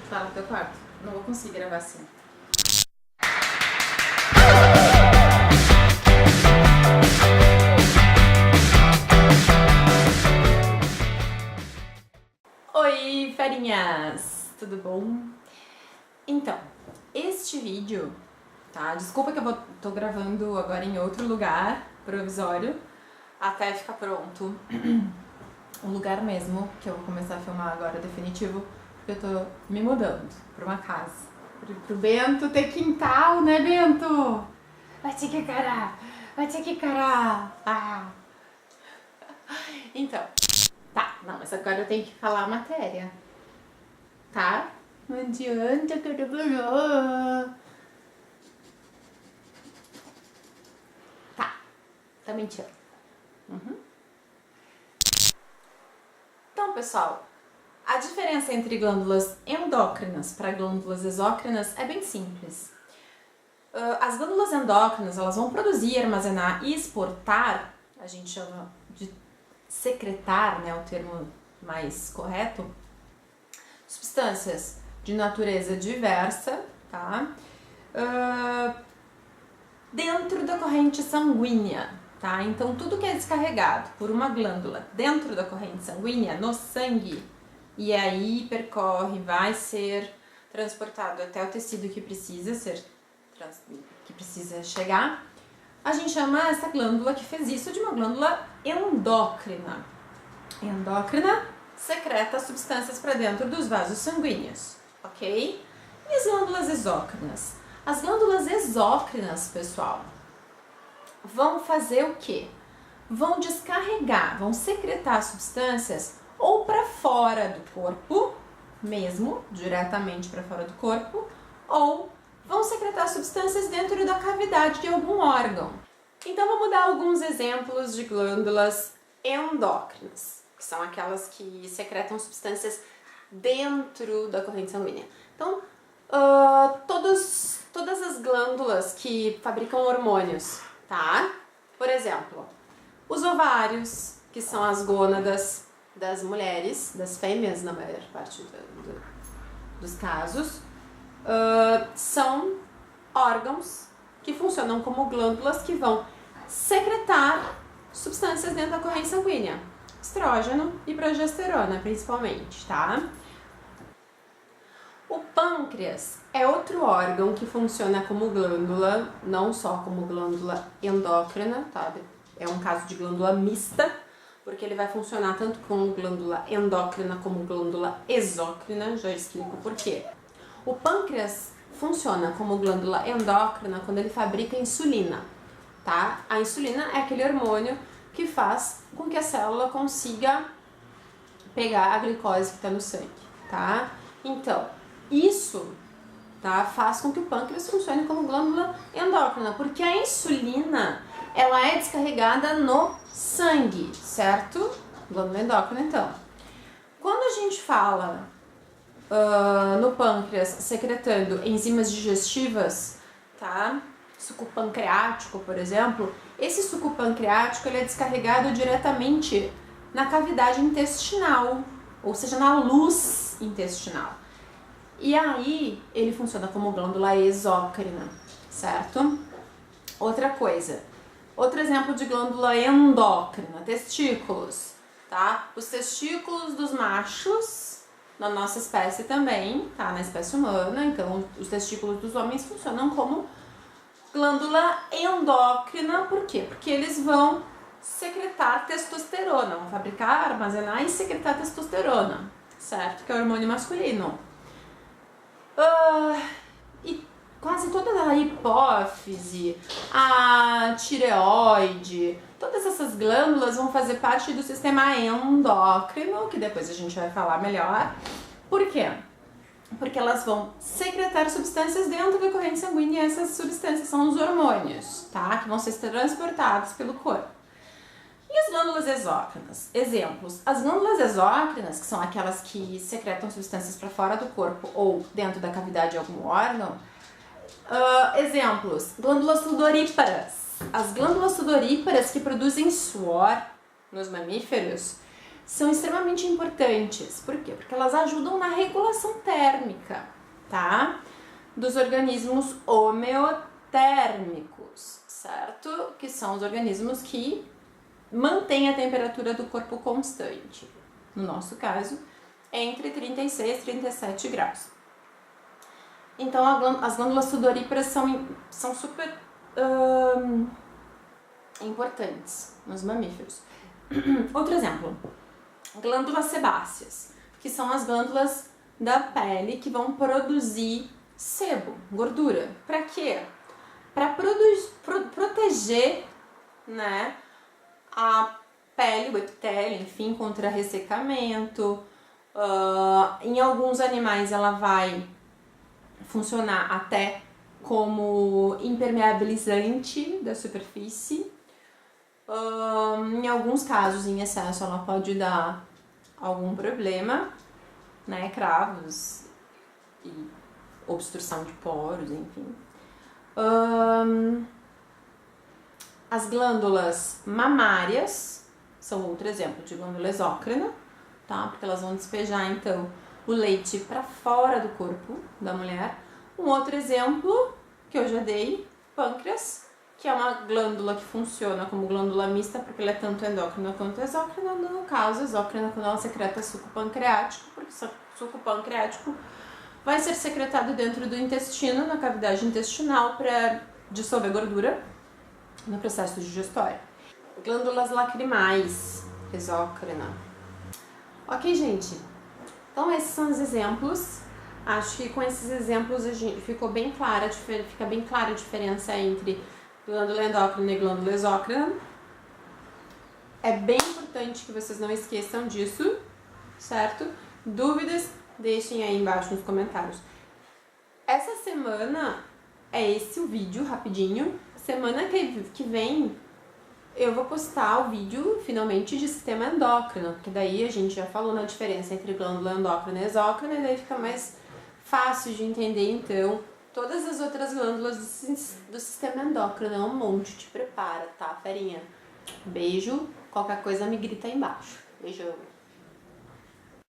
Tá no teu quarto. Não vou conseguir gravar assim. Oi, ferinhas! Tudo bom? Então, este vídeo, tá? Desculpa que tô gravando agora em outro lugar, provisório, até ficar pronto. Um lugar mesmo, que eu vou começar a filmar agora, definitivo, porque eu tô me mudando pra uma casa. Pro Bento ter quintal, né, Bento? Vai ter que encarar! Vai ter que encarar! Ah. Então, tá, não, mas agora eu tenho que falar a matéria, tá? Não adianta que eu demorou. Tá mentindo. Então, pessoal, a diferença entre glândulas endócrinas para glândulas exócrinas é bem simples. As glândulas endócrinas, elas vão produzir, armazenar e exportar, a gente chama de secretar, né, o termo mais correto, substâncias de natureza diversa, tá? Dentro da corrente sanguínea, tá? Então, tudo que é descarregado por uma glândula dentro da corrente sanguínea, no sangue, e aí percorre, vai ser transportado até o tecido que precisa chegar, a gente chama essa glândula que fez isso de uma glândula endócrina. Endócrina secreta substâncias para dentro dos vasos sanguíneos, ok? E as glândulas exócrinas? As glândulas exócrinas, pessoal, vão fazer o quê? Vão descarregar, vão secretar substâncias ou para fora do corpo, mesmo, diretamente para fora do corpo, ou vão secretar substâncias dentro da cavidade de algum órgão. Então, vamos dar alguns exemplos de glândulas endócrinas, que são aquelas que secretam substâncias dentro da corrente sanguínea. Então, todas as glândulas que fabricam hormônios, tá? Por exemplo, os ovários, que são as gônadas das mulheres, das fêmeas na maior parte dos casos, são órgãos que funcionam como glândulas que vão secretar substâncias dentro da corrente sanguínea, estrógeno e progesterona principalmente, tá? O pâncreas é outro órgão que funciona como glândula, não só como glândula endócrina, tá? É um caso de glândula mista, porque ele vai funcionar tanto como glândula endócrina como glândula exócrina, já explico por quê. O pâncreas funciona como glândula endócrina quando ele fabrica insulina, tá? A insulina é aquele hormônio que faz com que a célula consiga pegar a glicose que está no sangue, tá? Então, isso, tá, faz com que o pâncreas funcione como glândula endócrina, porque a insulina, ela é descarregada no sangue, certo? Glândula endócrina, então. Quando a gente fala no pâncreas secretando enzimas digestivas, tá? Suco pancreático, por exemplo, esse suco pancreático ele é descarregado diretamente na cavidade intestinal, ou seja, na luz intestinal. E aí ele funciona como glândula exócrina, certo? Outra coisa, outro exemplo de glândula endócrina, testículos, tá? Os testículos dos machos, na nossa espécie também, tá? Na espécie humana, então os testículos dos homens funcionam como glândula endócrina, por quê? Porque eles vão secretar testosterona, vão fabricar, armazenar e secretar testosterona, certo? Que é o hormônio masculino. E quase toda a hipófise, a tireoide, todas essas glândulas vão fazer parte do sistema endócrino, que depois a gente vai falar melhor. Por quê? Porque elas vão secretar substâncias dentro da corrente sanguínea e essas substâncias são os hormônios, tá? Que vão ser transportados pelo corpo. E as glândulas exócrinas? Exemplos. As glândulas exócrinas, que são aquelas que secretam substâncias para fora do corpo ou dentro da cavidade de algum órgão. Exemplos. Glândulas sudoríparas. As glândulas sudoríparas que produzem suor nos mamíferos são extremamente importantes. Por quê? Porque elas ajudam na regulação térmica, tá? Dos organismos homeotérmicos, certo? Que são os organismos que mantêm a temperatura do corpo constante. No nosso caso, entre 36 e 37 graus. Então, as glândulas sudoríparas são super importantes nos mamíferos. Outro exemplo, glândulas sebáceas, que são as glândulas da pele que vão produzir sebo, gordura. Para quê? Para proteger, né, a pele, o epitélio, enfim, contra ressecamento. Em alguns animais ela vai funcionar até como impermeabilizante da superfície. Em alguns casos, em excesso, ela pode dar algum problema, né, cravos e obstrução de poros, enfim. As glândulas mamárias são outro exemplo de glândula exócrina, tá? Porque elas vão despejar, então, o leite para fora do corpo da mulher. Um outro exemplo que eu já dei, pâncreas, que é uma glândula que funciona como glândula mista, porque ela é tanto endócrina quanto exócrina. No caso, exócrina quando ela secreta suco pancreático, porque suco pancreático vai ser secretado dentro do intestino, na cavidade intestinal, para dissolver gordura no processo digestório. Glândulas lacrimais, exócrina. Ok, gente? Então, esses são os exemplos. Acho que com esses exemplos fica bem clara a diferença entre glândula endócrina e glândula exócrina. É bem importante que vocês não esqueçam disso, certo? Dúvidas, deixem aí embaixo nos comentários. Essa semana é esse o vídeo, rapidinho. Semana que vem eu vou postar o vídeo, finalmente, de sistema endócrino, porque daí a gente já falou na diferença entre glândula endócrina e exócrina, e daí fica mais fácil de entender, então, todas as outras glândulas do sistema endócrino. É um monte, te prepara, tá, ferinha? Beijo, qualquer coisa me grita aí embaixo. Beijão.